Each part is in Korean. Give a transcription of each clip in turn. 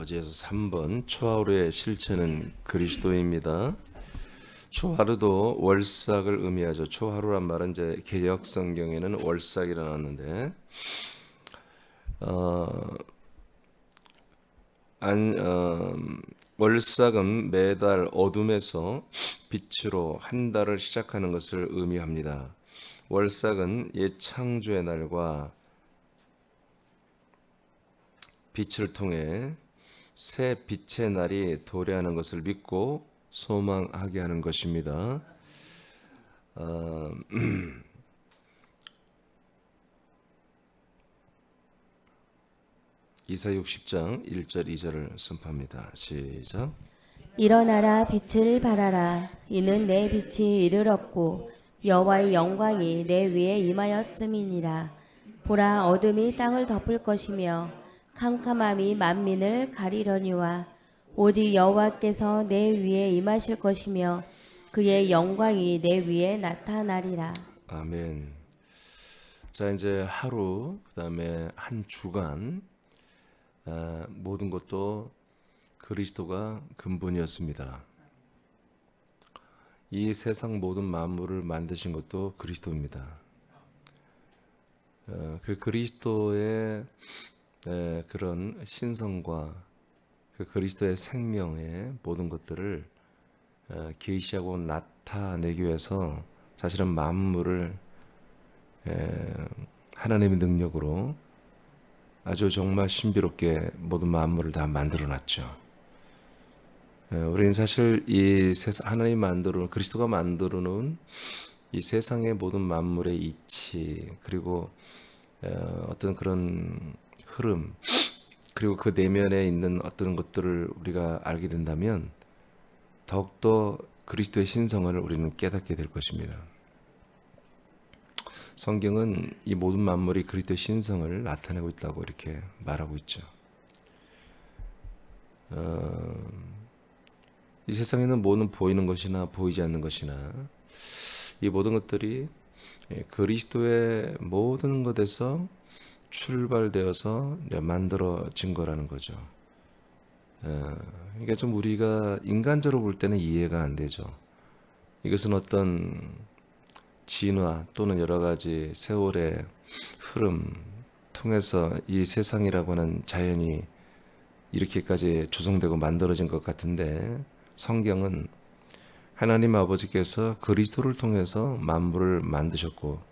과제에서 3번 초하루의 실체는 그리스도입니다. 초하루도 월삭을 의미하죠. 초하루란 말은 이제 개역 성경에는 월삭이라 나왔는데 월삭은 매달 어둠에서 빛으로 한 달을 시작하는 것을 의미합니다. 월삭은 옛 창조의 날과 빛을 통해 새 빛의 날이 도래하는 것을 믿고 소망하게 하는 것입니다. 이사 60장 1절 2절을 선포합니다. 시작. 일어나라 빛을 발하라 이는 내 빛이 이르렀고 여호와의 영광이 내 위에 임하였음이니라. 보라 어둠이 땅을 덮을 것이며 캄캄함이 만민을 가리려니와 오직 여호와께서 내 위에 임하실 것이며 그의 영광이 내 위에 나타나리라. 아멘. 자, 이제 하루, 그다음에 한 주간 모든 것도 그리스도가 근본이었습니다. 이 세상 모든 만물을 만드신 것도 그리스도입니다. 그 그리스도의 그런 신성과 그 그리스도의 생명의 모든 것들을 계시하고 나타내기 위해서 사실은 만물을 하나님의 능력으로 아주 정말 신비롭게 모든 만물을 다 만들어 놨죠. 우리는 사실 이 세상 하나님 만들어 그리스도가 만들어 놓은 이 세상의 모든 만물의 이치 그리고 어떤 그런 흐름 그리고 그 내면에 있는 어떤 것들을 우리가 알게 된다면 더욱더 그리스도의 신성을 우리는 깨닫게 될 것입니다. 성경은 이 모든 만물이 그리스도의 신성을 나타내고 있다고 이렇게 말하고 있죠. 이 세상에는 모든 보이는 것이나 보이지 않는 것이나 이 모든 것들이 그리스도의 모든 것에서 출발되어서 만들어진 거라는 거죠. 그러니까 좀 우리가 인간적으로 볼 때는 이해가 안 되죠. 이것은 어떤 진화 또는 여러 가지 세월의 흐름 통해서 이 세상이라고 하는 자연이 이렇게까지 조성되고 만들어진 것 같은데 성경은 하나님 아버지께서 그리스도를 통해서 만물을 만드셨고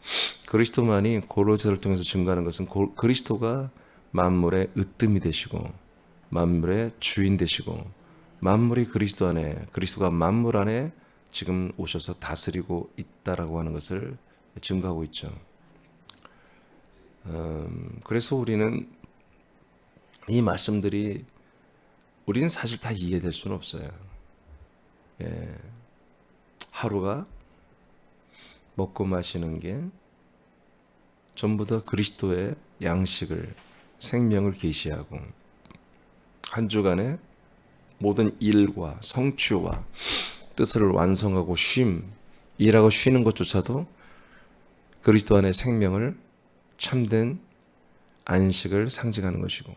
그리스도만이 고로새를 통해서 증거하는 것은 그리스도가 만물의 으뜸이 되시고 만물의 주인 되시고 만물이 그리스도 안에 그리스도가 만물 안에 지금 오셔서 다스리고 있다라고 하는 것을 증거하고 있죠. 그래서 우리는 이 말씀들이 우리는 사실 다 이해될 수는 없어요. 하루가 먹고 마시는 게 전부 다 그리스도의 양식을 생명을 계시하고 한 주간의 모든 일과 성취와 뜻을 완성하고 일하고 쉬는 것조차도 그리스도 안의 생명을 참된 안식을 상징하는 것이고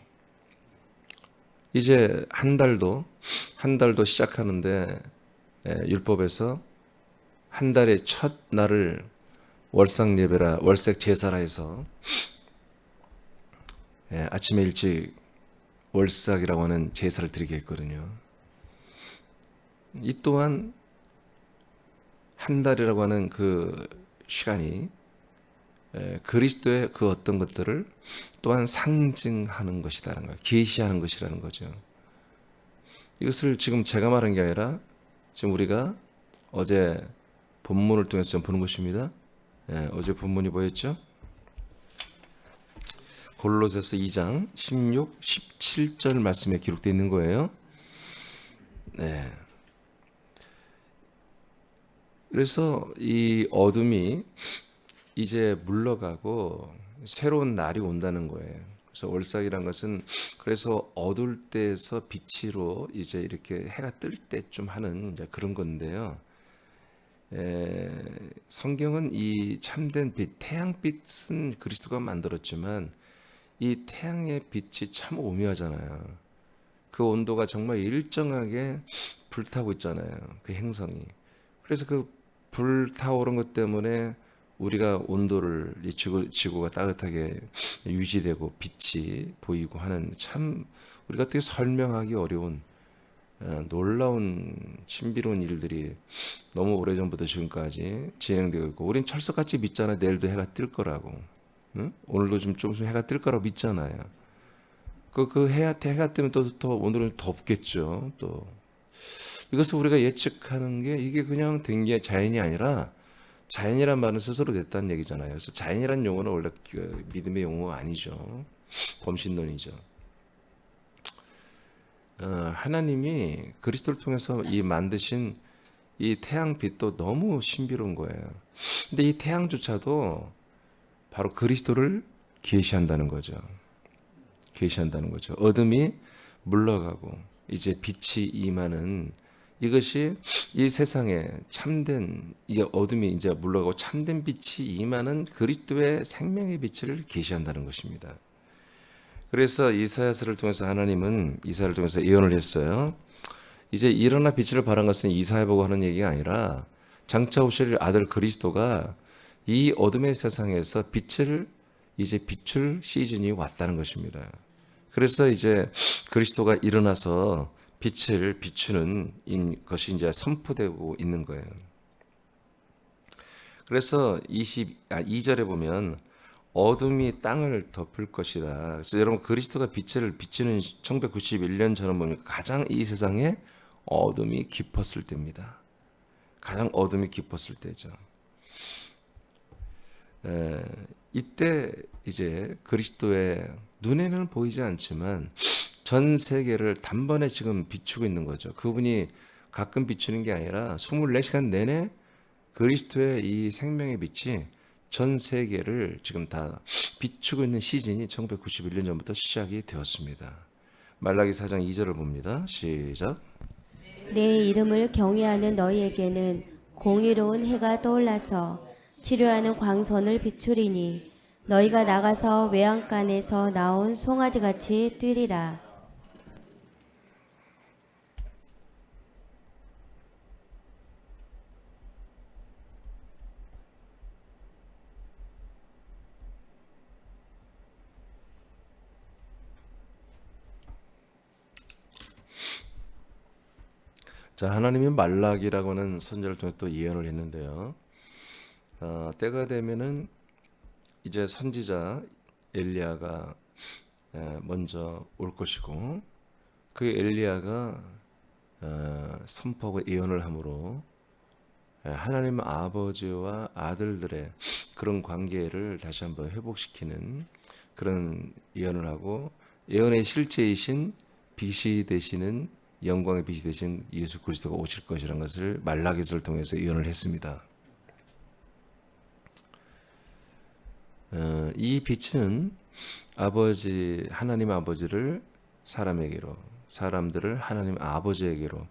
이제 한 달도 시작하는데 율법에서 한 달의 첫 날을 월삭 예배라 월색 제사라 해서 아침에 일찍 월삭이라고 하는 제사를 드리게 했거든요. 이 또한 한 달이라고 하는 그 시간이 그리스도의 그 어떤 것들을 또한 상징하는 것이라는 거예요. 계시하는 것이라는 거죠. 이것을 지금 제가 말한 게 아니라 지금 우리가 어제 본문을 통해서 좀 보는 것입니다. 어제 본문이 뭐였죠? 골로새서 2장 16, 17절 말씀에 기록되어 있는 거예요. 네. 그래서 이 어둠이 이제 물러가고 새로운 날이 온다는 거예요. 그래서 월삭이란 것은 그래서 어두울 때에서 빛으로 이제 이렇게 해가 뜰 때쯤 하는 이제 그런 건데요. 성경은 이 참된 빛, 태양빛은 그리스도가 만들었지만 이 태양의 빛이 참 오묘하잖아요. 그 온도가 정말 일정하게 불타고 있잖아요. 그 행성이. 그래서 그 불타오른 것 때문에 우리가 온도를 이 지구가 따뜻하게 유지되고 빛이 보이고 하는 참 우리가 어떻게 설명하기 어려운 놀라운 신비로운 일들이 너무 오래전부터 지금까지 진행되고 있고 우린 철석같이 믿잖아요. 내일도 해가 뜰 거라고. 응? 오늘도 좀 해가 뜰 거라고 믿잖아요. 해가 뜨면 또 오늘은 덥겠죠. 또 이것을 우리가 예측하는 게 이게 그냥 된 게 자연이 아니라 자연이란 말은 스스로 됐다는 얘기잖아요. 그래서 자연이란 용어는 원래 그 믿음의 용어가 아니죠. 범신론이죠. 하나님이 그리스도를 통해서 이 만드신 이 태양빛도 너무 신비로운 거예요. 근데 이 태양조차도 바로 그리스도를 계시한다는 거죠. 계시한다는 거죠. 어둠이 물러가고 이제 빛이 임하는 이것이 이 세상에 참된 이 어둠이 이제 물러가고 참된 빛이 임하는 그리스도의 생명의 빛을 계시한다는 것입니다. 그래서 이사야서를 통해서 하나님은 이사야를 통해서 예언을 했어요. 이제 일어나 빛을 발한 것은 이사야 보고 하는 얘기가 아니라 장차 오실 아들 그리스도가 이 어둠의 세상에서 빛을 이제 비출 시즌이 왔다는 것입니다. 그래서 이제 그리스도가 일어나서 빛을 비추는 것이 이제 선포되고 있는 거예요. 그래서 2절에 보면 어둠이 땅을 덮을 것이다. 그래서 여러분 그리스도가 빛을 비추는 1991년 전을 보면 가장 이 세상에 어둠이 깊었을 때입니다. 가장 어둠이 깊었을 때죠. 이때 이제 그리스도의 눈에는 보이지 않지만 전 세계를 단번에 지금 비추고 있는 거죠. 그분이 가끔 비추는 게 아니라 24시간 내내 그리스도의 이 생명의 빛이 전 세계를 지금 다 비추고 있는 시즌이 1991년 전부터 시작이 되었습니다. 말라기 4장 2절을 봅니다. 시작. 내 이름을 경외하는 너희에게는 공의로운 해가 떠올라서 치료하는 광선을 비추리니 너희가 나가서 외양간에서 나온 송아지같이 뛰리라. 자, 하나님이 말라기라고 하는 선지자를 통해 또 예언을 했는데요. 때가 되면은 이제 선지자 엘리야가 먼저 올 것이고 그 엘리야가 선포하고 예언을 함으로 하나님 아버지와 아들들의 그런 관계를 다시 한번 회복시키는 그런 예언을 하고 예언의 실제이신 빛이 되시는 영광의 빛이 되신 예수 그리스도가 오실 것이라는 것을 말라기서를 통해서 예언을 했습니다. 이 빛은 하나님 아버지를 사람에게로, 사람들을 하나님 아버지에게로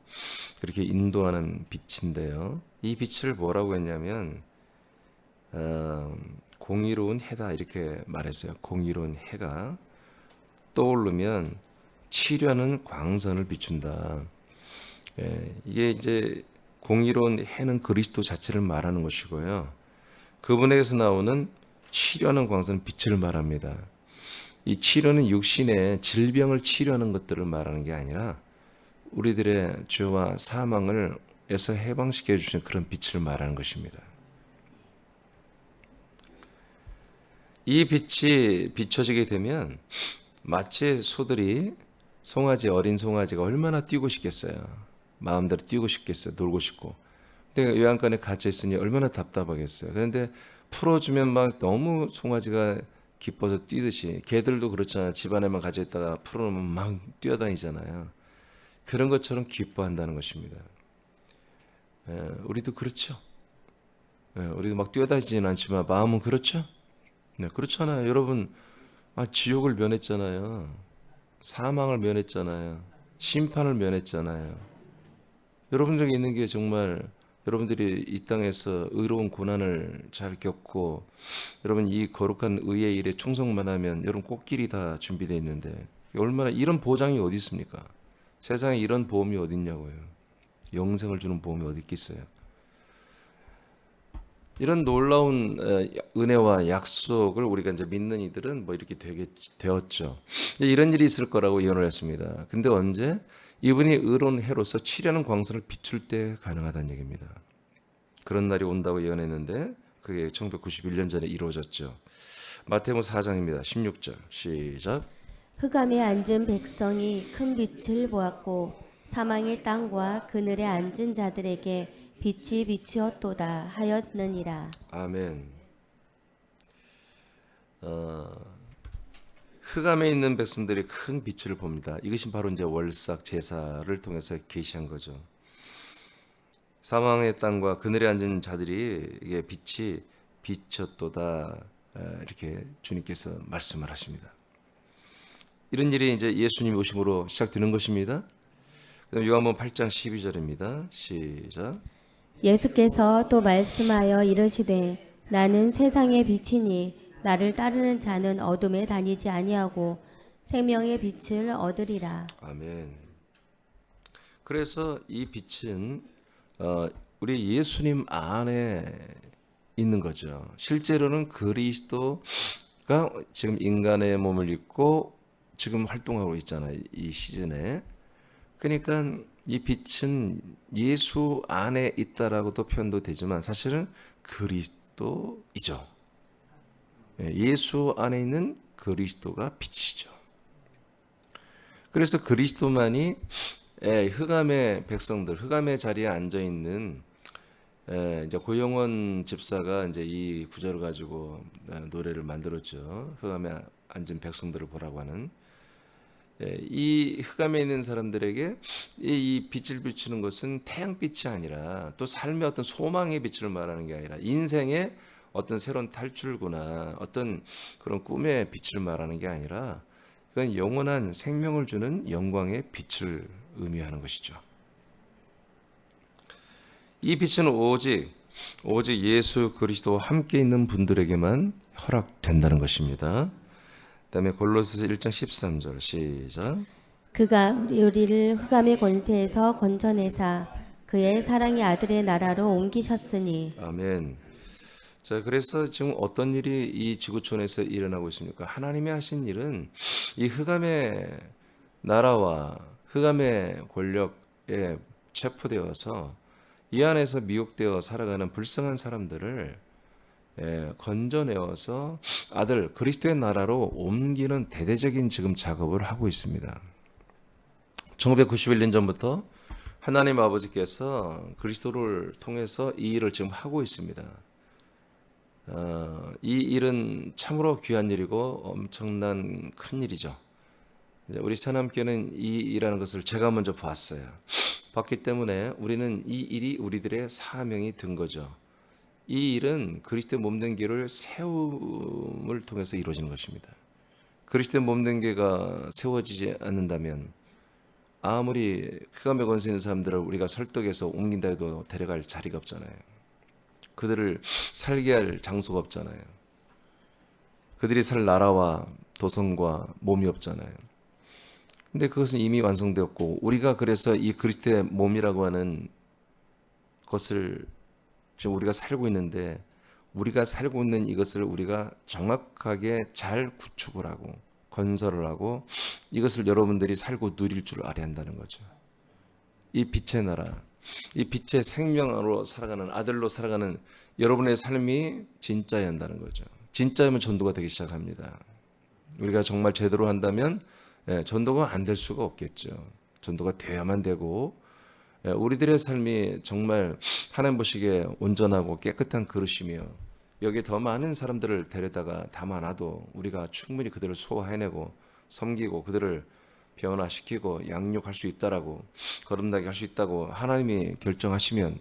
그렇게 인도하는 빛인데요. 이 빛을 뭐라고 했냐면 공의로운 해다 이렇게 말했어요. 공의로운 해가 떠오르면 치료하는 광선을 비춘다. 이게 이제 공의로운 해는 그리스도 자체를 말하는 것이고요. 그분에게서 나오는 치료하는 광선은 빛을 말합니다. 이 치료는 육신의 질병을 치료하는 것들을 말하는 게 아니라 우리들의 죄와 사망을에서 해방시켜 주시는 그런 빛을 말하는 것입니다. 이 빛이 비춰지게 되면 마치 어린 송아지가 얼마나 뛰고 싶겠어요. 마음대로 뛰고 싶겠어요. 놀고 싶고. 근데 요양간에 갇혀 있으니 얼마나 답답하겠어요. 그런데 풀어주면 막 너무 송아지가 기뻐서 뛰듯이 개들도 그렇잖아요. 집안에만 갇혀 있다가 풀어놓으면 막 뛰어다니잖아요. 그런 것처럼 기뻐한다는 것입니다. 우리도 그렇죠. 우리도 막 뛰어다니지는 않지만 마음은 그렇죠. 네, 그렇잖아요. 여러분 지옥을 면했잖아요. 사망을 면했잖아요. 심판을 면했잖아요. 여러분들에게 있는 게 정말 여러분들이 이 땅에서 의로운 고난을 잘 겪고 여러분 이 거룩한 의의 일에 충성만 하면 여러분 꽃길이 다 준비되어 있는데 얼마나 이런 보장이 어디 있습니까? 세상에 이런 보험이 어디 있냐고요. 영생을 주는 보험이 어디 있겠어요. 이런 놀라운 은혜와 약속을 우리가 이제 믿는 이들은 뭐 이렇게 되었죠. 이런 일이 있을 거라고 예언을 했습니다. 근데 언제? 이분이 의로운 해로서 치려는 광선을 비출 때 가능하다는 얘기입니다. 그런 날이 온다고 예언했는데 그게 1991년 전에 이루어졌죠. 마태복음 4장입니다. 16절 시작. 흑암에 앉은 백성이 큰 빛을 보았고 사망의 땅과 그늘에 앉은 자들에게 빛이 비추었도다 하였느니라. 아멘. 흑암에 있는 백성들이 큰 빛을 봅니다. 이것이 바로 이제 월삭 제사를 통해서 계시한 거죠. 사망의 땅과 그늘에 앉은 자들이 이게 빛이 비쳤도다 이렇게 주님께서 말씀을 하십니다. 이런 일이 이제 예수님이 오심으로 시작되는 것입니다. 그다음 요한복음 8장 12절입니다. 시작. 예수께서 또 말씀하여 이르시되 나는 세상의 빛이니 나를 따르는 자는 어둠에 다니지 아니하고 생명의 빛을 얻으리라. 아멘. 그래서 이 빛은 우리 예수님 안에 있는 거죠. 실제로는 그리스도가 지금 인간의 몸을 입고 지금 활동하고 있잖아요. 이 시즌에. 그러니까 이 빛은 예수 안에 있다라고도 표현도 되지만 사실은 그리스도이죠. 예수 안에 있는 그리스도가 빛이죠. 그래서 그리스도만이 흑암의 백성들, 흑암의 자리에 앉아 있는 이제 고영원 집사가 이제 이 구절을 가지고 노래를 만들었죠. 흑암에 앉은 백성들을 보라고 하는. 이 흑암에 있는 사람들에게 이 빛을 비추는 것은 태양빛이 아니라 또 삶의 어떤 소망의 빛을 말하는 게 아니라 인생의 어떤 새로운 탈출구나 어떤 그런 꿈의 빛을 말하는 게 아니라 그건 영원한 생명을 주는 영광의 빛을 의미하는 것이죠. 이 빛은 오직 예수 그리스도와 함께 있는 분들에게만 허락된다는 것입니다. 그다음에 골로새서 1장 13절 시작. 그가 우리를 흑암의 권세에서 건져내사 그의 사랑의 아들의 나라로 옮기셨으니. 아멘. 자, 그래서 지금 어떤 일이 이 지구촌에서 일어나고 있습니까? 하나님이 하신 일은 이 흑암의 나라와 흑암의 권력에 체포되어서 이 안에서 미혹되어 살아가는 불쌍한 사람들을 건져내어서 아들 그리스도의 나라로 옮기는 대대적인 지금 작업을 하고 있습니다. 1991년 전부터 하나님 아버지께서 그리스도를 통해서 이 일을 지금 하고 있습니다. 이 일은 참으로 귀한 일이고 엄청난 큰 일이죠. 우리 새남교는 이 일이라는 것을 제가 먼저 봤어요. 봤기 때문에 우리는 이 일이 우리들의 사명이 된 거죠. 이 일은 그리스도의 몸된 교회를 세움을 통해서 이루어지는 것입니다. 그리스도의 몸된 교회가 세워지지 않는다면 아무리 흑암의 권세 있는 사람들을 우리가 설득해서 옮긴다 해도 데려갈 자리가 없잖아요. 그들을 살게 할 장소가 없잖아요. 그들이 살 나라와 도성과 몸이 없잖아요. 근데 그것은 이미 완성되었고 우리가 그래서 이 그리스도의 몸이라고 하는 것을 지금 우리가 살고 있는데 우리가 살고 있는 이것을 우리가 정확하게 잘 구축을 하고 건설을 하고 이것을 여러분들이 살고 누릴 줄 알아야 한다는 거죠. 이 빛의 나라, 이 빛의 생명으로 살아가는 아들로 살아가는 여러분의 삶이 진짜여야 한다는 거죠. 진짜이면 전도가 되기 시작합니다. 우리가 정말 제대로 한다면 전도가 안 될 수가 없겠죠. 전도가 돼야만 되고 우리들의 삶이 정말 하나님 보시기에 온전하고 깨끗한 그릇이며 여기에 더 많은 사람들을 데려다가 담아놔도 우리가 충분히 그들을 소화해내고 섬기고 그들을 변화시키고 양육할 수 있다라고 거듭나게 할 수 있다고 하나님이 결정하시면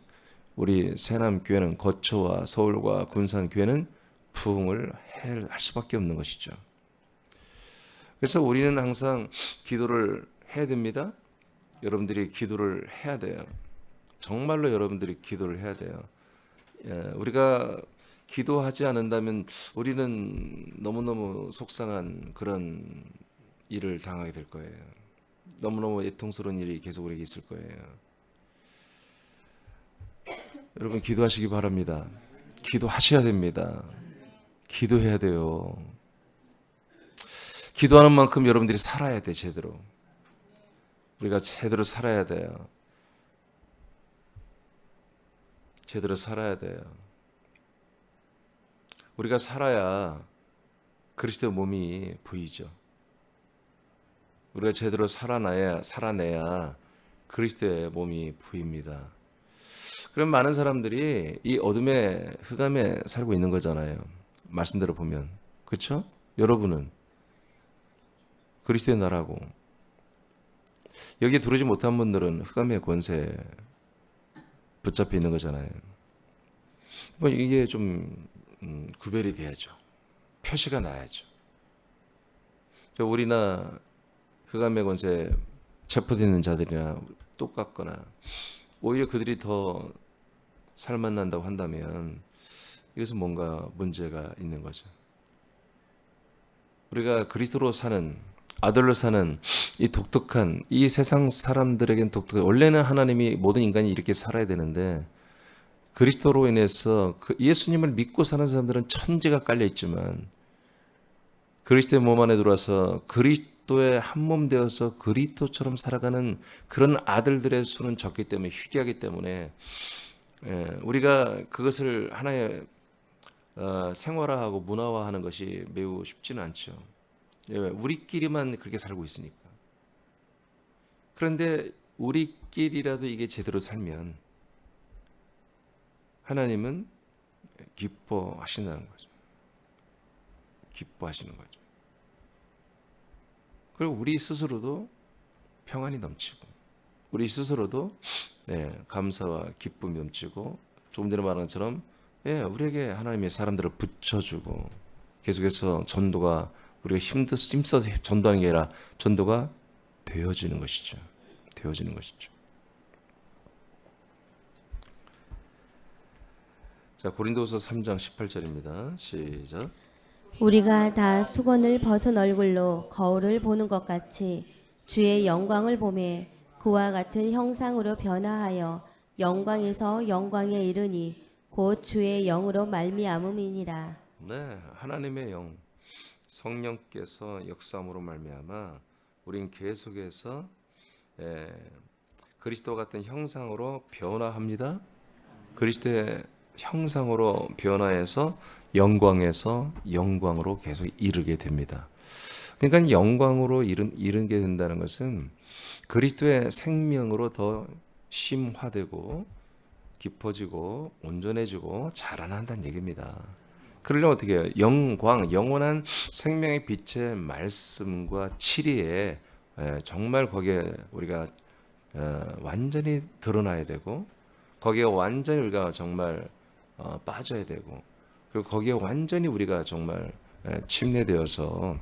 우리 새남교회는 거초와 서울과 군산교회는 부흥을 할 수밖에 없는 것이죠. 그래서 우리는 항상 기도를 해야 됩니다. 여러분들이 기도를 해야 돼요. 정말로 여러분들이 기도를 해야 돼요. 우리가 기도하지 않는다면 우리는 너무너무 속상한 그런 일을 당하게 될 거예요. 너무너무 애통스러운 일이 계속 우리에게 있을 거예요. 여러분 기도하시기 바랍니다. 기도하셔야 됩니다. 기도해야 돼요. 기도하는 만큼 여러분들이 살아야 돼. 제대로 우리가 제대로 살아야 돼요. 제대로 살아야 돼요. 우리가 살아야 그리스도의 몸이 보이죠. 우리가 제대로 살아내야 그리스도의 몸이 보입니다. 그럼 많은 사람들이 이 어둠의 흑암에 살고 있는 거잖아요. 말씀대로 보면. 그렇죠? 여러분은 그리스도의 나라고, 여기에 들어오지 못한 분들은 흑암의 권세에 붙잡혀 있는 거잖아요. 뭐 이게 좀 구별이 돼야죠. 표시가 나야죠. 우리나 흑암의 권세에 체포되어 있는 자들이나 똑같거나 오히려 그들이 더 살만난다고 한다면 이것은 뭔가 문제가 있는 거죠. 우리가 그리스도로 사는, 아들로 사는 이 독특한, 이 세상 사람들에겐 독특한, 원래는 하나님이 모든 인간이 이렇게 살아야 되는데 그리스도로 인해서 예수님을 믿고 사는 사람들은 천지가 깔려 있지만 그리스도의 몸 안에 들어와서 그리스도의 한 몸 되어서 그리스도처럼 살아가는 그런 아들들의 수는 적기 때문에, 희귀하기 때문에 우리가 그것을 하나의 생활화하고 문화화하는 것이 매우 쉽지는 않죠. 우리끼리만 그렇게 살고 있으니까. 그런데 우리끼리라도 이게 제대로 살면 하나님은 기뻐하신다는 거죠. 기뻐하시는 거죠. 그리고 우리 스스로도 평안이 넘치고, 우리 스스로도 감사와 기쁨이 넘치고, 조금 전에 말한 것처럼 우리에게 하나님의 사람들을 붙여주고, 계속해서 전도가, 우리가 힘써서 전도하는 게 아니라 전도가 되어지는 것이죠. 되어지는 것이죠. 자, 고린도후서 3장 18절입니다. 시작. 우리가 다 수건을 벗은 얼굴로 거울을 보는 것 같이 주의 영광을 보매 그와 같은 형상으로 변화하여 영광에서 영광에 이르니 곧 주의 영으로 말미암음이니라. 네, 하나님의 영, 성령께서 역사함으로 말미암아 우린 계속해서 그리스도와 같은 형상으로 변화합니다. 그리스도의 형상으로 변화해서 영광에서 영광으로 계속 이르게 됩니다. 그러니까 영광으로 이르게 된다는 것은 그리스도의 생명으로 더 심화되고 깊어지고 온전해지고 자라난다는 얘기입니다. 그러려면 어떻게 해요? 영광, 영원한 생명의 빛의 말씀과 치리에 정말 거기에 우리가 완전히 드러나야 되고, 거기에 완전히 우리가 정말 빠져야 되고, 그리고 거기에 완전히 우리가 정말 침례되어서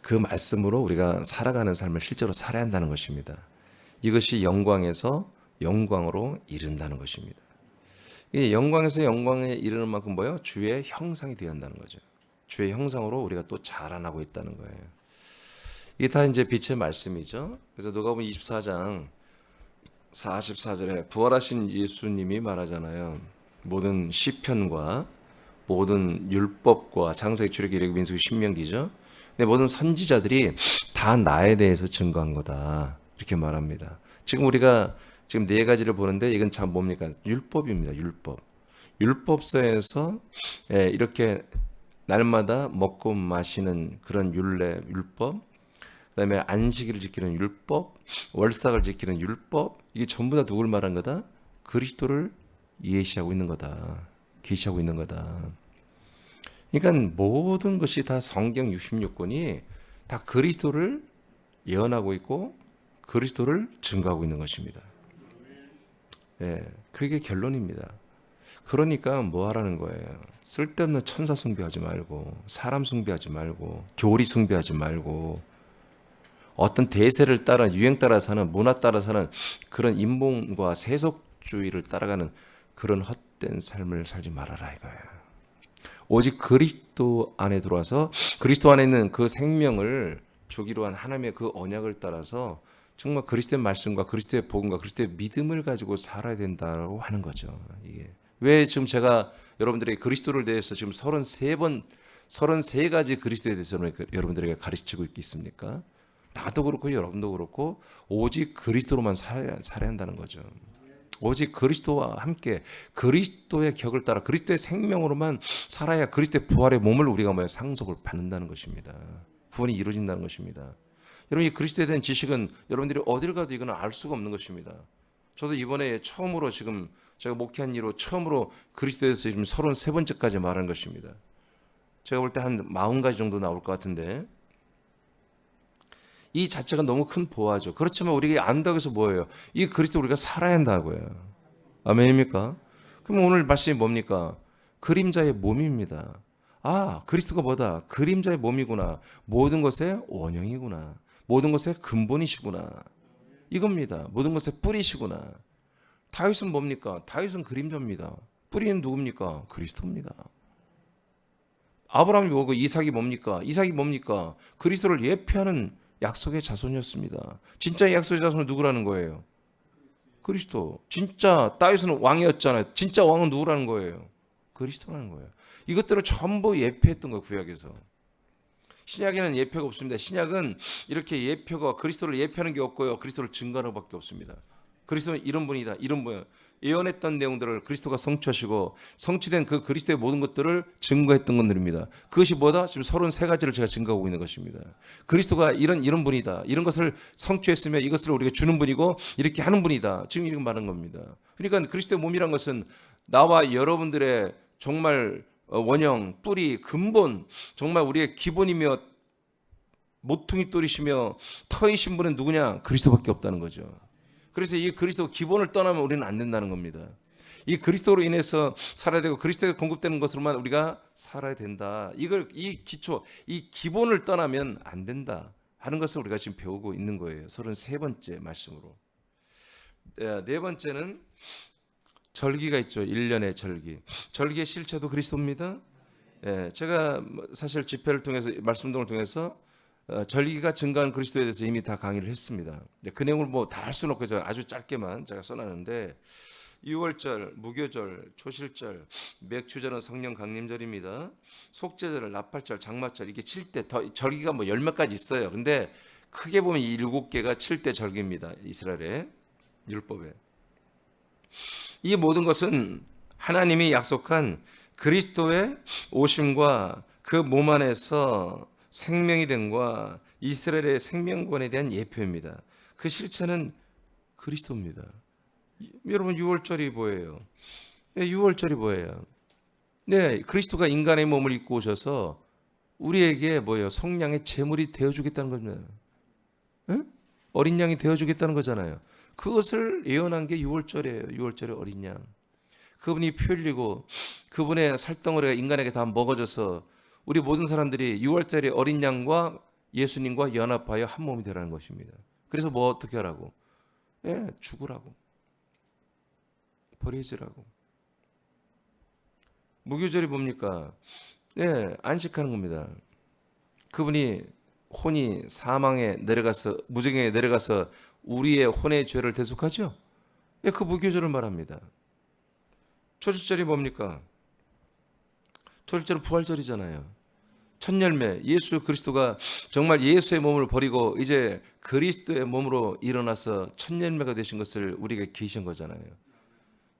그 말씀으로 우리가 살아가는 삶을 실제로 살아야 한다는 것입니다. 이것이 영광에서 영광으로 이른다는 것입니다. 이 영광에서 영광에 이르는 만큼 뭐예요? 주의 형상이 되어야 한다는 거죠. 주의 형상으로 우리가 또 자라나고 있다는 거예요. 이게 다 이제 빛의 말씀이죠. 그래서 누가복음 24장 44절에 부활하신 예수님이 말하잖아요. 모든 시편과 모든 율법과 창세기, 출애굽기, 레위기, 민수기, 신명기죠. 근데 모든 선지자들이 다 나에 대해서 증거한 거다, 이렇게 말합니다. 지금 우리가 지금 네 가지를 보는데 이건 참 뭡니까? 율법입니다. 율법. 율법서에서 이렇게 날마다 먹고 마시는 그런 율법, 그다음에 안식일을 지키는 율법, 월삭을 지키는 율법, 이게 전부 다 누굴 말한 거다? 그리스도를 예시하고 있는 거다. 계시하고 있는 거다. 그러니까 모든 것이 다 성경 66권이 다 그리스도를 예언하고 있고 그리스도를 증거하고 있는 것입니다. 그게 결론입니다. 그러니까 뭐 하라는 거예요? 쓸데없는 천사 숭배하지 말고, 사람 숭배하지 말고, 교리 숭배하지 말고, 어떤 대세를 따라, 유행 따라 사는, 문화 따라 사는 그런 인본과 세속주의를 따라가는 그런 헛된 삶을 살지 말아라 이거예요. 오직 그리스도 안에 들어와서 그리스도 안에 있는 그 생명을 주기로 한 하나님의 그 언약을 따라서 정말 그리스도의 말씀과 그리스도의 복음과 그리스도의 믿음을 가지고 살아야 된다고 하는 거죠. 이게 왜 지금 제가 여러분들에게 그리스도를 대해서 지금 33가지 그리스도에 대해서 여러분들에게 가르치고 있겠습니까? 나도 그렇고 여러분도 그렇고 오직 그리스도로만 살아야 한다는 거죠. 오직 그리스도와 함께 그리스도의 격을 따라 그리스도의 생명으로만 살아야 그리스도의 부활의 몸을 우리가 상속을 받는다는 것입니다. 구원이 이루어진다는 것입니다. 여러분, 이 그리스도에 대한 지식은 여러분들이 어딜 가도 이거는 알 수가 없는 것입니다. 저도 이번에 처음으로 지금 제가 목회한 이후로 처음으로 그리스도에 대해서 지금 33번째까지 말하는 것입니다. 제가 볼 때 한 40가지 정도 나올 것 같은데 이 자체가 너무 큰 보화죠. 그렇지만 우리가 안다고 해서 뭐예요? 이 그리스도 우리가 살아야 한다고요. 아멘입니까? 그럼 오늘 말씀이 뭡니까? 그림자의 몸입니다. 아, 그리스도가 뭐다? 그림자의 몸이구나. 모든 것의 원형이구나. 모든 것의 근본이시구나. 이겁니다. 모든 것의 뿌리시구나. 다윗은 뭡니까? 다윗은 그림자입니다. 뿌리는 누굽니까? 그리스도입니다. 아브라함이 뭐고 이삭이 뭡니까? 이삭이 뭡니까? 그리스도를 예표하는 약속의 자손이었습니다. 진짜 약속의 자손은 누구라는 거예요? 그리스도. 진짜 다윗은 왕이었잖아요. 진짜 왕은 누구라는 거예요? 그리스도라는 거예요. 이것들을 전부 예표했던 거예요. 구약에서. 신약에는 예표가 없습니다. 신약은 이렇게 예표가 그리스도를 예표하는 게 없고요. 그리스도를 증거하는 것밖에 없습니다. 그리스도는 이런 분이다. 이런 분이야. 예언했던 내용들을 그리스도가 성취하시고 성취된 그 그리스도의 모든 것들을 증거했던 것들입니다. 그것이 뭐다? 지금 33가지를 제가 증거하고 있는 것입니다. 그리스도가 이런 분이다. 이런 것을 성취했으면 이것을 우리가 주는 분이고 이렇게 하는 분이다. 지금 이렇게 말하는 겁니다. 그러니까 그리스도의 몸이란 것은 나와 여러분들의 정말 원형, 뿌리, 근본, 정말 우리의 기본이며 모퉁이 돌이시며 터이신 분은 누구냐? 그리스도밖에 없다는 거죠. 그래서 이 그리스도 기본을 떠나면 우리는 안 된다는 겁니다. 이 그리스도로 인해서 살아야 되고 그리스도에 공급되는 것으로만 우리가 살아야 된다. 이 기초, 이 기본을 떠나면 안 된다 하는 것을 우리가 지금 배우고 있는 거예요. 33번째 말씀으로. 네 번째는 절기가 있죠. 1년의 절기. 절기의 실체도 그리스도입니다. 제가 사실 집회를 통해서 말씀동을 통해서 절기가 증가한 그리스도에 대해서 이미 다 강의를 했습니다. 그 내용을 뭐 다 할 수는 없고 제가 아주 짧게만 제가 써놨는데 유월절, 무교절, 초실절, 맥추절은 성령 강림절입니다. 속죄절, 나팔절, 장마절 이게 7대 절기가 뭐 10몇 가지 있어요. 근데 크게 보면 이 7개가 7대 절기입니다. 이스라엘의 율법에. 이 모든 것은 하나님이 약속한 그리스도의 오심과 그 몸 안에서 생명이 됨과 이스라엘의 생명권에 대한 예표입니다. 그 실체는 그리스도입니다. 여러분 6월절이 뭐예요? 6월절이 뭐예요? 네, 그리스도가 인간의 몸을 입고 오셔서 우리에게 뭐예요? 성량의 제물이 되어주겠다는 겁니다. 응? 어린 양이 되어주겠다는 거잖아요. 그것을 예언한 게 6월절이에요. 6월절의 어린 양. 그분이 피 흘리고 그분의 살덩어리가 인간에게 다 먹어져서 우리 모든 사람들이 6월절의 어린 양과 예수님과 연합하여 한 몸이 되라는 것입니다. 그래서 뭐 어떻게 하라고? 죽으라고. 버리지라고. 무교절이 뭡니까? 안식하는 겁니다. 그분이 혼이 사망에 내려가서 무정에 내려가서 우리의 혼의 죄를 대속하죠. 그 무교절을 말합니다. 초실절이 뭡니까? 초실절은 부활절이잖아요. 첫 열매, 예수 그리스도가 정말 예수의 몸을 버리고 이제 그리스도의 몸으로 일어나서 첫 열매가 되신 것을 우리에게 계신 거잖아요.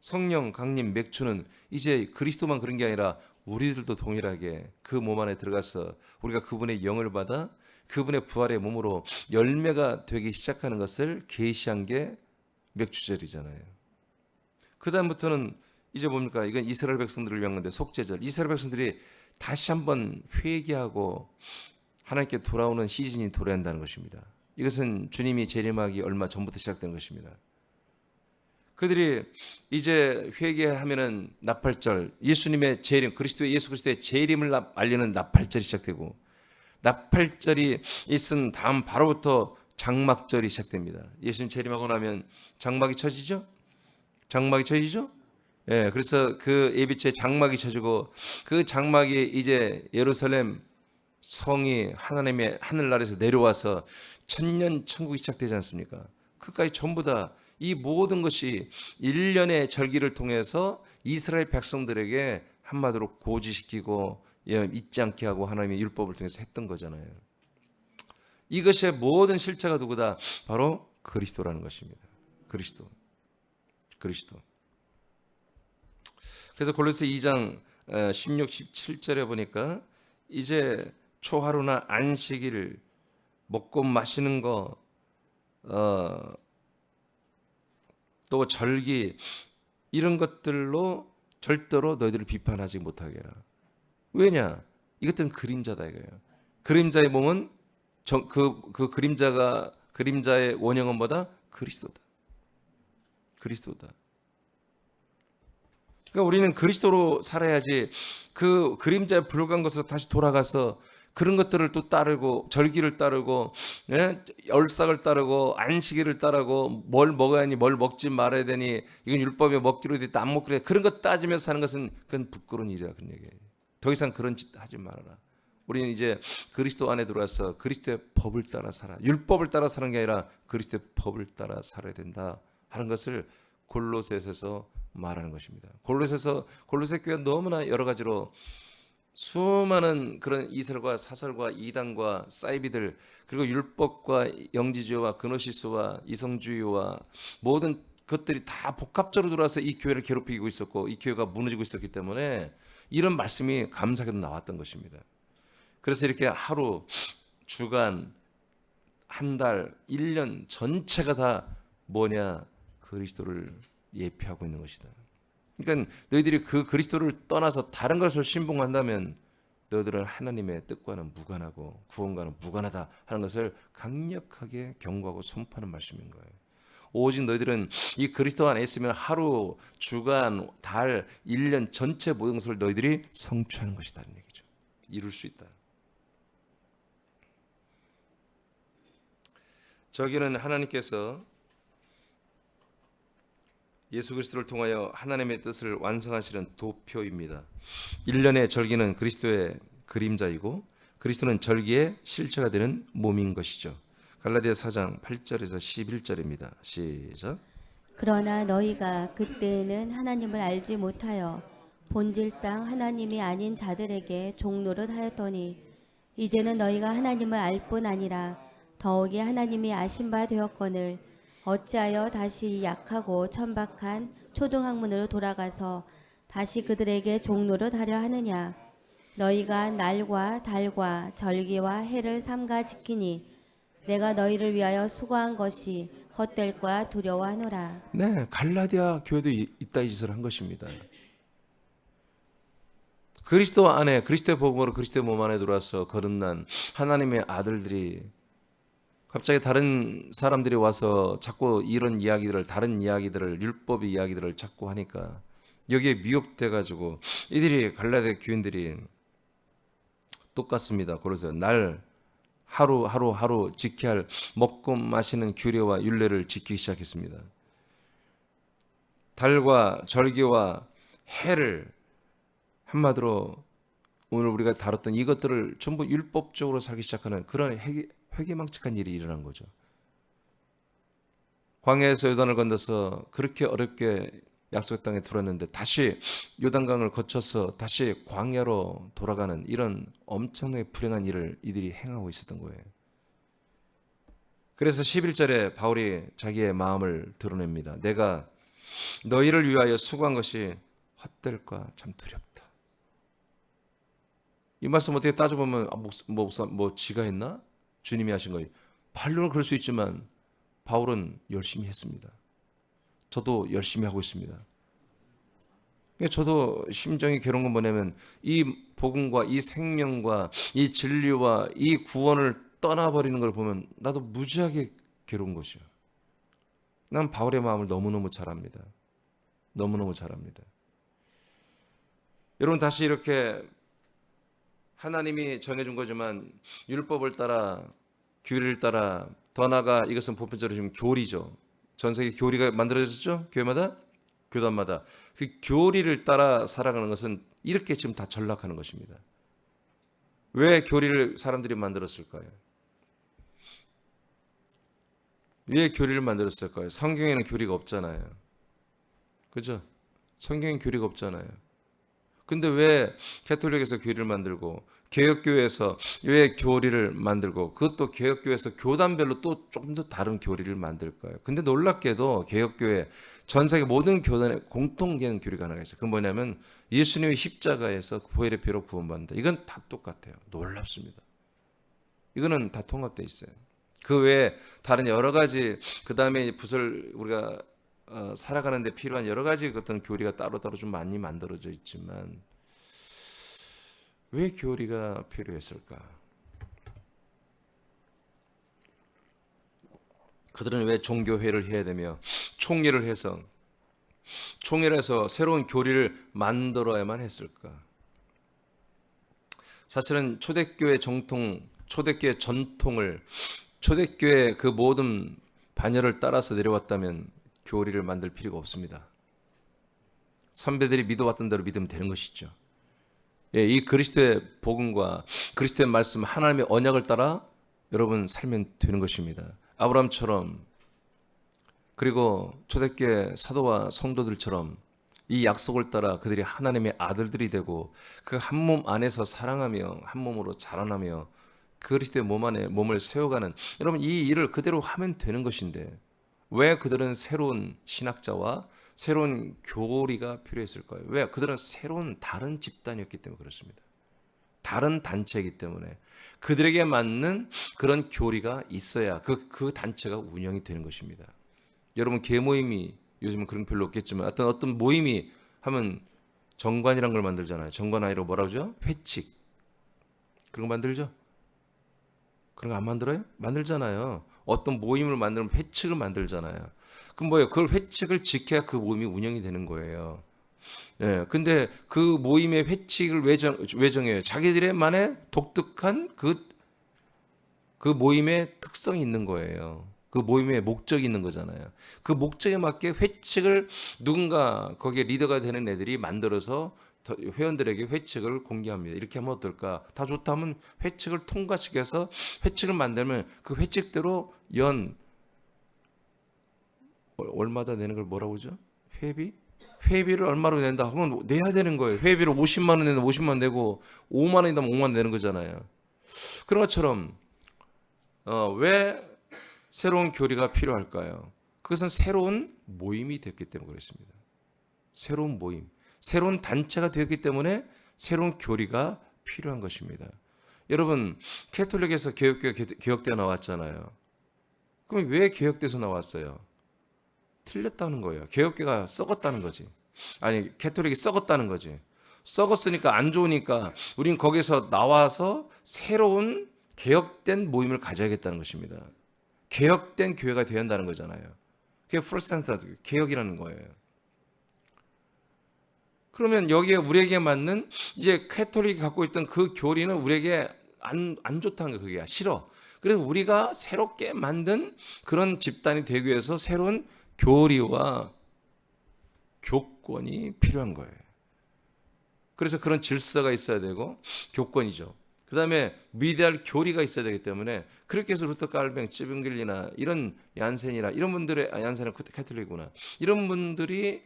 성령, 강림, 맥주는 이제 그리스도만 그런 게 아니라 우리들도 동일하게 그 몸 안에 들어가서 우리가 그분의 영을 받아 그분의 부활의 몸으로 열매가 되기 시작하는 것을 계시한 게 맥주절이잖아요. 그 다음부터는 이제 뭡니까? 이건 이스라엘 백성들을 위한 건데 속죄절. 이스라엘 백성들이 다시 한번 회개하고 하나님께 돌아오는 시즌이 돌아야 한다는 것입니다. 이것은 주님이 재림하기 얼마 전부터 시작된 것입니다. 그들이 이제 회개하면은 나팔절, 예수님의 재림, 예수 그리스도의 재림을 알리는 나팔절이 시작되고 나팔절이 있은 다음 바로부터 장막절이 시작됩니다. 예수님 재림하고 나면 장막이 쳐지죠? 장막이 쳐지죠? 그래서 그 예비치에 장막이 쳐지고 그 장막이 이제 예루살렘 성이 하나님의 하늘나라에서 내려와서 천년 천국이 시작되지 않습니까? 그까지 전부 다 이 모든 것이 1년의 절기를 통해서 이스라엘 백성들에게 한마디로 고지시키고 잊지 않게 하고 하나님의 율법을 통해서 했던 거잖아요. 이것의 모든 실체가 누구다? 바로 그리스도라는 것입니다. 그리스도. 그래서 골로새 2장 16, 17절에 보니까 이제 초하루나 안식일 먹고 마시는 거, 또 절기 이런 것들로 절대로 너희들을 비판하지 못하게 해라. 왜냐? 이것들은 그림자다 이거예요. 그림자의 몸은 그 그림자의 원형은 뭐다? 그리스도다. 그러니까 우리는 그리스도로 살아야지 그 그림자에 불과한 것으로 다시 돌아가서 그런 것들을 또 따르고 절기를 따르고 열삭을 따르고 안식일을 따르고 뭘 먹어야 하니 뭘 먹지 말아야 되니 이건 율법에 먹기로 됐다 안 먹기로 됐다 그런 것 따지면서 사는 것은 그건 부끄러운 일이야 그런 얘기예요. 더 이상 그런 짓 하지 말아라. 우리는 이제 그리스도 안에 들어와서 그리스도의 법을 따라 살아. 율법을 따라 사는 게 아니라 그리스도의 법을 따라 살아야 된다 하는 것을 골로새에서 말하는 것입니다. 골로새 교회가 너무나 여러 가지로 수많은 그런 이설과 사설과 이단과 사이비들 그리고 율법과 영지주의와 그노시스와 이성주의와 모든 것들이 다 복합적으로 들어와서 이 교회를 괴롭히고 있었고 이 교회가 무너지고 있었기 때문에 이런 말씀이 감사하게도 나왔던 것입니다. 그래서 이렇게 하루, 주간, 한 달, 1년 전체가 다 뭐냐? 그리스도를 예표하고 있는 것이다. 그러니까 너희들이 그 그리스도를 떠나서 다른 것을 신봉한다면 너희들은 하나님의 뜻과는 무관하고 구원과는 무관하다 하는 것을 강력하게 경고하고 선포하는 말씀인 거예요. 오직 너희들은 이 그리스도 안에 있으면 하루, 주간, 달, 1년 전체 모든 것을 너희들이 성취하는 것이다 는 얘기죠. 이룰 수 있다. 저기는 하나님께서 예수 그리스도를 통하여 하나님의 뜻을 완성하시는 도표입니다. 1년의 절기는 그리스도의 그림자이고 그리스도는 절기의 실체가 되는 몸인 것이죠. 갈라디아 4장 8절에서 11절입니다. 시작. 그러나 너희가 그때에는 하나님을 알지 못하여 본질상 하나님이 아닌 자들에게 종노릇 하였더니 이제는 너희가 하나님을 알 뿐 아니라 더욱이 하나님이 아신 바 되었거늘 어찌하여 다시 약하고 천박한 초등학문으로 돌아가서 다시 그들에게 종노릇 하려 하느냐. 너희가 날과 달과 절기와 해를 삼가 지키니 내가 너희를 위하여 수고한 것이 헛될까 두려워하노라. 네, 갈라디아 교회도 이따 이 짓을 한 것입니다. 그리스도 안에 그리스도의 복음으로 그리스도의 몸 안에 들어와서 거듭난 하나님의 아들들이 갑자기 다른 사람들이 와서 자꾸 이런 이야기들을 다른 이야기들을 율법의 이야기들을 자꾸 하니까 여기에 미혹돼 가지고 이들이 갈라디아 교인들이 똑같습니다. 그래서 날 하루 지켜야 할 먹고 마시는 규례와 율례를 지키기 시작했습니다. 달과 절기와 해를 한마디로 오늘 우리가 다뤘던 이것들을 전부 율법적으로 살기 시작하는 그런 회개망측한 일이 일어난 거죠. 광야에서 요단을 건너서 그렇게 어렵게 약속의 땅에 들어왔는데 다시 요단강을 거쳐서 다시 광야로 돌아가는 이런 엄청나게 불행한 일을 이들이 행하고 있었던 거예요. 그래서 11절에 바울이 자기의 마음을 드러냅니다. 내가 너희를 위하여 수고한 것이 헛될까 참 두렵다. 이 말씀 어떻게 따져보면 뭐 지가 했나? 주님이 하신 거예요. 반론은 그럴 수 있지만 바울은 열심히 했습니다. 저도 열심히 하고 있습니다. 저도 심정이 괴로운 건 뭐냐면 이 복음과 이 생명과 이 진리와 이 구원을 떠나버리는 걸 보면 나도 무지하게 괴로운 것이요. 난 바울의 마음을 너무너무 잘 압니다. 너무너무 잘 압니다. 여러분 다시 이렇게 하나님이 정해준 거지만 율법을 따라 규례를 따라 더 나아가 이것은 보편적으로 지금 교리죠. 전 세계 교리가 만들어졌죠. 교회마다 교단마다 그 교리를 따라 살아가는 것은 이렇게 지금 다 전락하는 것입니다. 왜 교리를 사람들이 만들었을까요? 왜 교리를 만들었을까요? 성경에는 교리가 없잖아요. 그죠? 성경엔 교리가 없잖아요. 근데 왜 캐톨릭에서 교리를 만들고 개혁교회에서 왜 교리를 만들고 그것도 개혁교회에서 교단별로 또 조금 더 다른 교리를 만들까요? 근데 놀랍게도 개혁교회 전 세계 모든 교단에 공통된 교리가 하나가 있어요. 그건 뭐냐면 예수님의 십자가에서 보혈의 피로 구원받는다. 이건 다 똑같아요. 놀랍습니다. 이거는 다 통합되어 있어요. 그 외에 다른 여러 가지 그 다음에 붓을 우리가 살아가는 데 필요한 여러 가지 어떤 교리가 따로따로 좀 많이 만들어져 있지만 왜 교리가 필요했을까? 그들은 왜 종교회를 해야 되며 총회를 해서 새로운 교리를 만들어야만 했을까? 사실은 초대교회 전통을 초대교회 그 모든 반열을 따라서 내려왔다면 교리를 만들 필요가 없습니다. 선배들이 믿어왔던 대로 믿으면 되는 것이죠. 예, 이 그리스도의 복음과 그리스도의 말씀, 하나님의 언약을 따라 여러분 살면 되는 것입니다. 아브라함처럼 그리고 초대교회 사도와 성도들처럼 이 약속을 따라 그들이 하나님의 아들들이 되고 그 한 몸 안에서 사랑하며 한 몸으로 자라나며 그리스도의 몸 안에 몸을 세워가는 여러분 이 일을 그대로 하면 되는 것인데 왜 그들은 새로운 신학자와 새로운 교리가 필요했을까요? 왜? 그들은 새로운 다른 집단이었기 때문에 그렇습니다. 다른 단체이기 때문에 그들에게 맞는 그런 교리가 있어야 그 단체가 운영이 되는 것입니다. 여러분 계모임이 요즘은 그런 거 별로 없겠지만 어떤 모임이 하면 정관이란 걸 만들잖아요. 정관 아니라 뭐라고 하죠? 회칙. 그런 거 만들죠? 그런 거 안 만들어요? 만들잖아요. 어떤 모임을 만들면 회칙을 만들잖아요. 그럼 뭐예요? 그걸 회칙을 지켜야 그 모임이 운영이 되는 거예요. 예. 근데 그 모임의 회칙을 왜 정해요? 자기들만의 독특한 그 모임의 특성이 있는 거예요. 그 모임의 목적이 있는 거잖아요. 그 목적에 맞게 회칙을 누군가 거기에 리더가 되는 애들이 만들어서 회원들에게 회칙을 공개합니다. 이렇게 하면 어떨까? 다 좋다면 회칙을 통과시켜서 회칙을 만들면 그 회칙대로 월마다 내는 걸 뭐라고 하죠? 회비를 얼마로 낸다 하면 내야 되는 거예요. 회비를 50만 원 내면 50만 원 내고 5만 원이면 5만 원 내는 거잖아요. 그런 것처럼 왜 새로운 교리가 필요할까요? 그것은 새로운 모임이 됐기 때문에 그렇습니다. 새로운 모임, 새로운 단체가 되었기 때문에 새로운 교리가 필요한 것입니다. 여러분, 캐톨릭에서 개혁대가 나왔잖아요. 그럼 왜 개혁대에서 나왔어요? 틀렸다는 거예요. 개혁교가 썩었다는 거지. 아니, 캐톨릭이 썩었다는 거지. 썩었으니까 안 좋으니까 우린 거기서 나와서 새로운 개혁된 모임을 가져야겠다는 것입니다. 개혁된 교회가 되어야 한다는 거잖아요. 그게 프로테스탄트 개혁이라는 거예요. 그러면 여기에 우리에게 맞는 이제 캐톨릭이 갖고 있던 그 교리는 우리에게 안 좋다는 거 그게 싫어. 그래서 우리가 새롭게 만든 그런 집단이 되기 위해서 새로운 교리와 교권이 필요한 거예요. 그래서 그런 질서가 있어야 되고 교권이죠. 그 다음에 위대할 교리가 있어야 되기 때문에 그렇게 해서 루터 깔뱅, 찌빙길리나 이런 얀센이나 이런 분들의 얀센은 캐톨릭이구나. 이런 분들이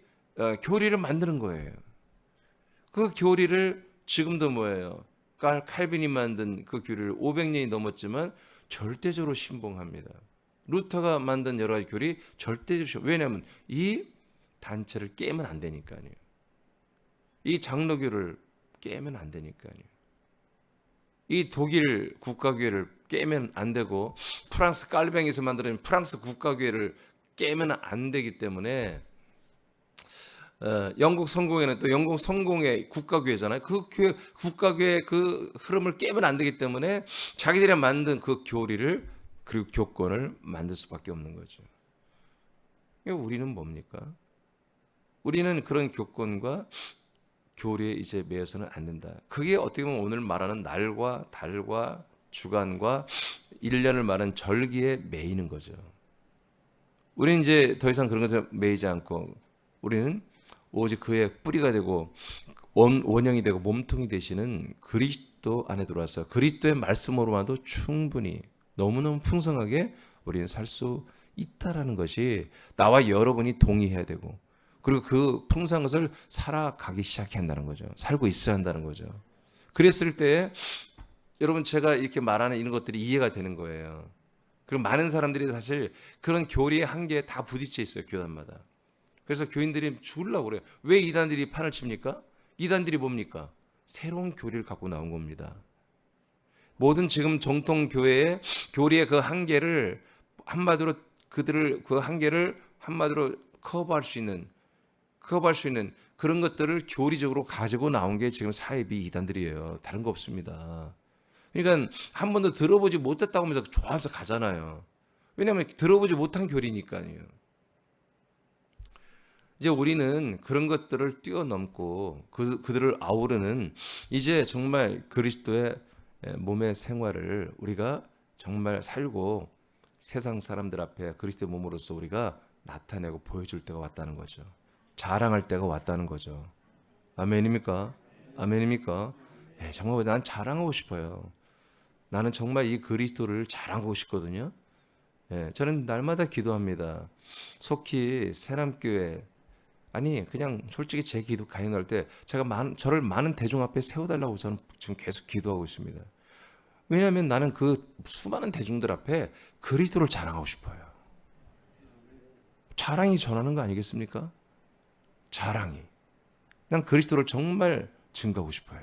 교리를 만드는 거예요. 그 교리를 지금도 뭐예요? 칼빈이 만든 그 교리를 500년이 넘었지만 절대적으로 신봉합니다. 루터가 만든 여러 가지 교리 절대적으로 왜냐하면 이 단체를 깨면 안 되니까요. 이 장로교를 깨면 안 되니까요. 이 독일 국가교회를 깨면 안 되고 프랑스 깔뱅에서 만드는 프랑스 국가교회를 깨면 안 되기 때문에 영국 성공회는 또 영국 성공의 국가교회잖아요. 그 교회 국가교회 그 흐름을 깨면 안 되기 때문에 자기들이 만든 그 교리를 그리고 교권을 만들 수밖에 없는 거죠. 우리는 뭡니까? 우리는 그런 교권과 교리에 이제 매여서는 안 된다. 그게 어떻게 보면 오늘 말하는 날과 달과 주간과 1년을 말하는 절기에 매이는 거죠. 우리는 이제 더 이상 그런 것에 매이지 않고 우리는 오직 그의 뿌리가 되고 원형이 되고 몸통이 되시는 그리스도 안에 들어와서 그리스도의 말씀으로만도 충분히 너무너무 풍성하게 우리는 살 수 있다라는 것이 나와 여러분이 동의해야 되고, 그리고 그 풍성한 것을 살아가기 시작해야 한다는 거죠. 살고 있어야 한다는 거죠. 그랬을 때 여러분, 제가 이렇게 말하는 이런 것들이 이해가 되는 거예요. 그리고 많은 사람들이 사실 그런 교리의 한계에 다 부딪혀 있어요, 교단마다. 그래서 교인들이 죽으려고 그래요. 왜 이단들이 판을 칩니까? 이단들이 뭡니까? 새로운 교리를 갖고 나온 겁니다. 모든 지금 정통 교회의 교리의 그 한계를 한마디로, 그들을 그 한계를 한마디로 커버할 수 있는 그런 것들을 교리적으로 가지고 나온 게 지금 사이비 이단들이에요. 다른 거 없습니다. 그러니까 한 번도 들어보지 못했다고 하면서 좋아해서 가잖아요. 왜냐하면 들어보지 못한 교리니까요. 이제 우리는 그런 것들을 뛰어넘고 그들을 아우르는 이제 정말 그리스도의 몸의 생활을 우리가 정말 살고 세상 사람들 앞에 그리스도의 몸으로서 우리가 나타내고 보여줄 때가 왔다는 거죠. 자랑할 때가 왔다는 거죠. 아멘입니까? 아멘입니까? 정말 난 자랑하고 싶어요. 나는 정말 이 그리스도를 자랑하고 싶거든요. 저는 날마다 기도합니다. 속히 새남교회, 아니 그냥 솔직히 제 기도 가인할 때 제가 저를 많은 대중 앞에 세워달라고 저는 지금 계속 기도하고 있습니다. 왜냐하면 나는 그 수많은 대중들 앞에 그리스도를 자랑하고 싶어요. 자랑이 전하는 거 아니겠습니까? 자랑이. 난 그리스도를 정말 증거하고 싶어요.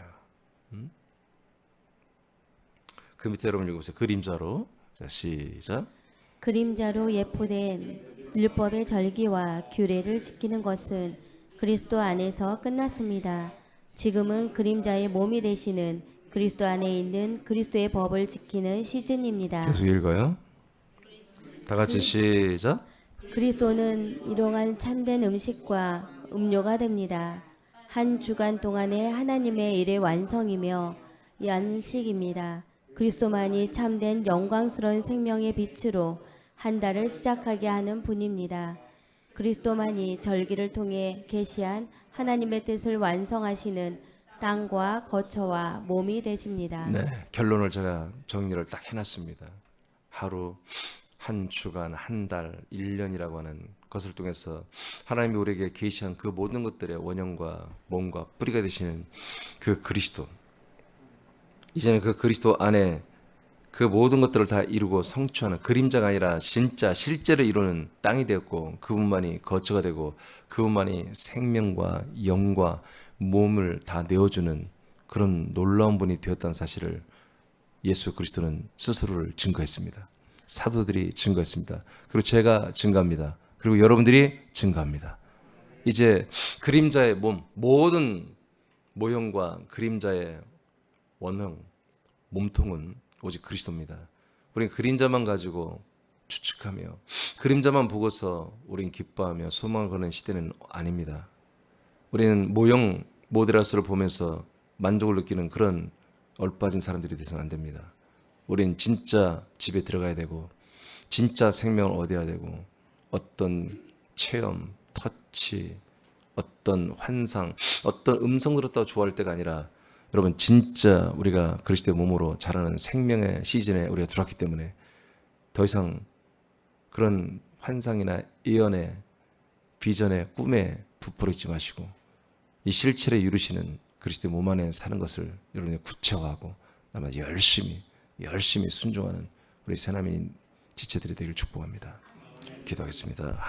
그 밑에 여러분 읽어보세요. 그림자로. 자, 시작. 그림자로 예포된 율법의 절기와 규례를 지키는 것은 그리스도 안에서 끝났습니다. 지금은 그림자의 몸이 되시는 그리스도 안에 있는 그리스도의 법을 지키는 시즌입니다. 계속 읽어요. 다 같이 시작. 그리스도는 일용할 참된 음식과 음료가 됩니다. 한 주간 동안의 하나님의 일의 완성이며 안식입니다. 그리스도만이 참된 영광스러운 생명의 빛으로 한 달을 시작하게 하는 분입니다. 그리스도만이 절기를 통해 계시한 하나님의 뜻을 완성하시는 땅과 거처와 몸이 되십니다. 네, 결론을 제가 정리를 딱 해놨습니다. 하루, 한 주간, 한 달, 1년이라고 하는 것을 통해서 하나님이 우리에게 계시한 그 모든 것들의 원형과 몸과 뿌리가 되시는 그 그리스도, 이제는 그 그리스도 안에 그 모든 것들을 다 이루고 성취하는, 그림자가 아니라 진짜 실제로 이루는 땅이 되었고, 그분만이 거처가 되고 그분만이 생명과 영과 몸을 다 내어주는 그런 놀라운 분이 되었다는 사실을 예수 그리스도는 스스로를 증거했습니다. 사도들이 증거했습니다. 그리고 제가 증거합니다. 그리고 여러분들이 증거합니다. 이제 그림자의 몸, 모든 모형과 그림자의 원형, 몸통은 오직 그리스도입니다. 우리는 그림자만 가지고 추측하며 그림자만 보고서 우리는 기뻐하며 소망을 거는 시대는 아닙니다. 우리는 모형 모델하우스를 보면서 만족을 느끼는 그런 얼빠진 사람들이 되서는 안 됩니다. 우리는 진짜 집에 들어가야 되고 진짜 생명을 얻어야 되고 어떤 체험, 터치, 어떤 환상, 어떤 음성 들었다고 좋아할 때가 아니라 여러분 진짜 우리가 그리스도의 몸으로 자라는 생명의 시즌에 우리가 들어왔기 때문에 더 이상 그런 환상이나 예언의 비전의 꿈에 부풀어있지 마시고 이 실체를 이루시는 그리스도의 몸 안에 사는 것을 여러분이 구체화하고 아마 열심히 순종하는 우리 새나민 지체들이 되기를 축복합니다. 기도하겠습니다.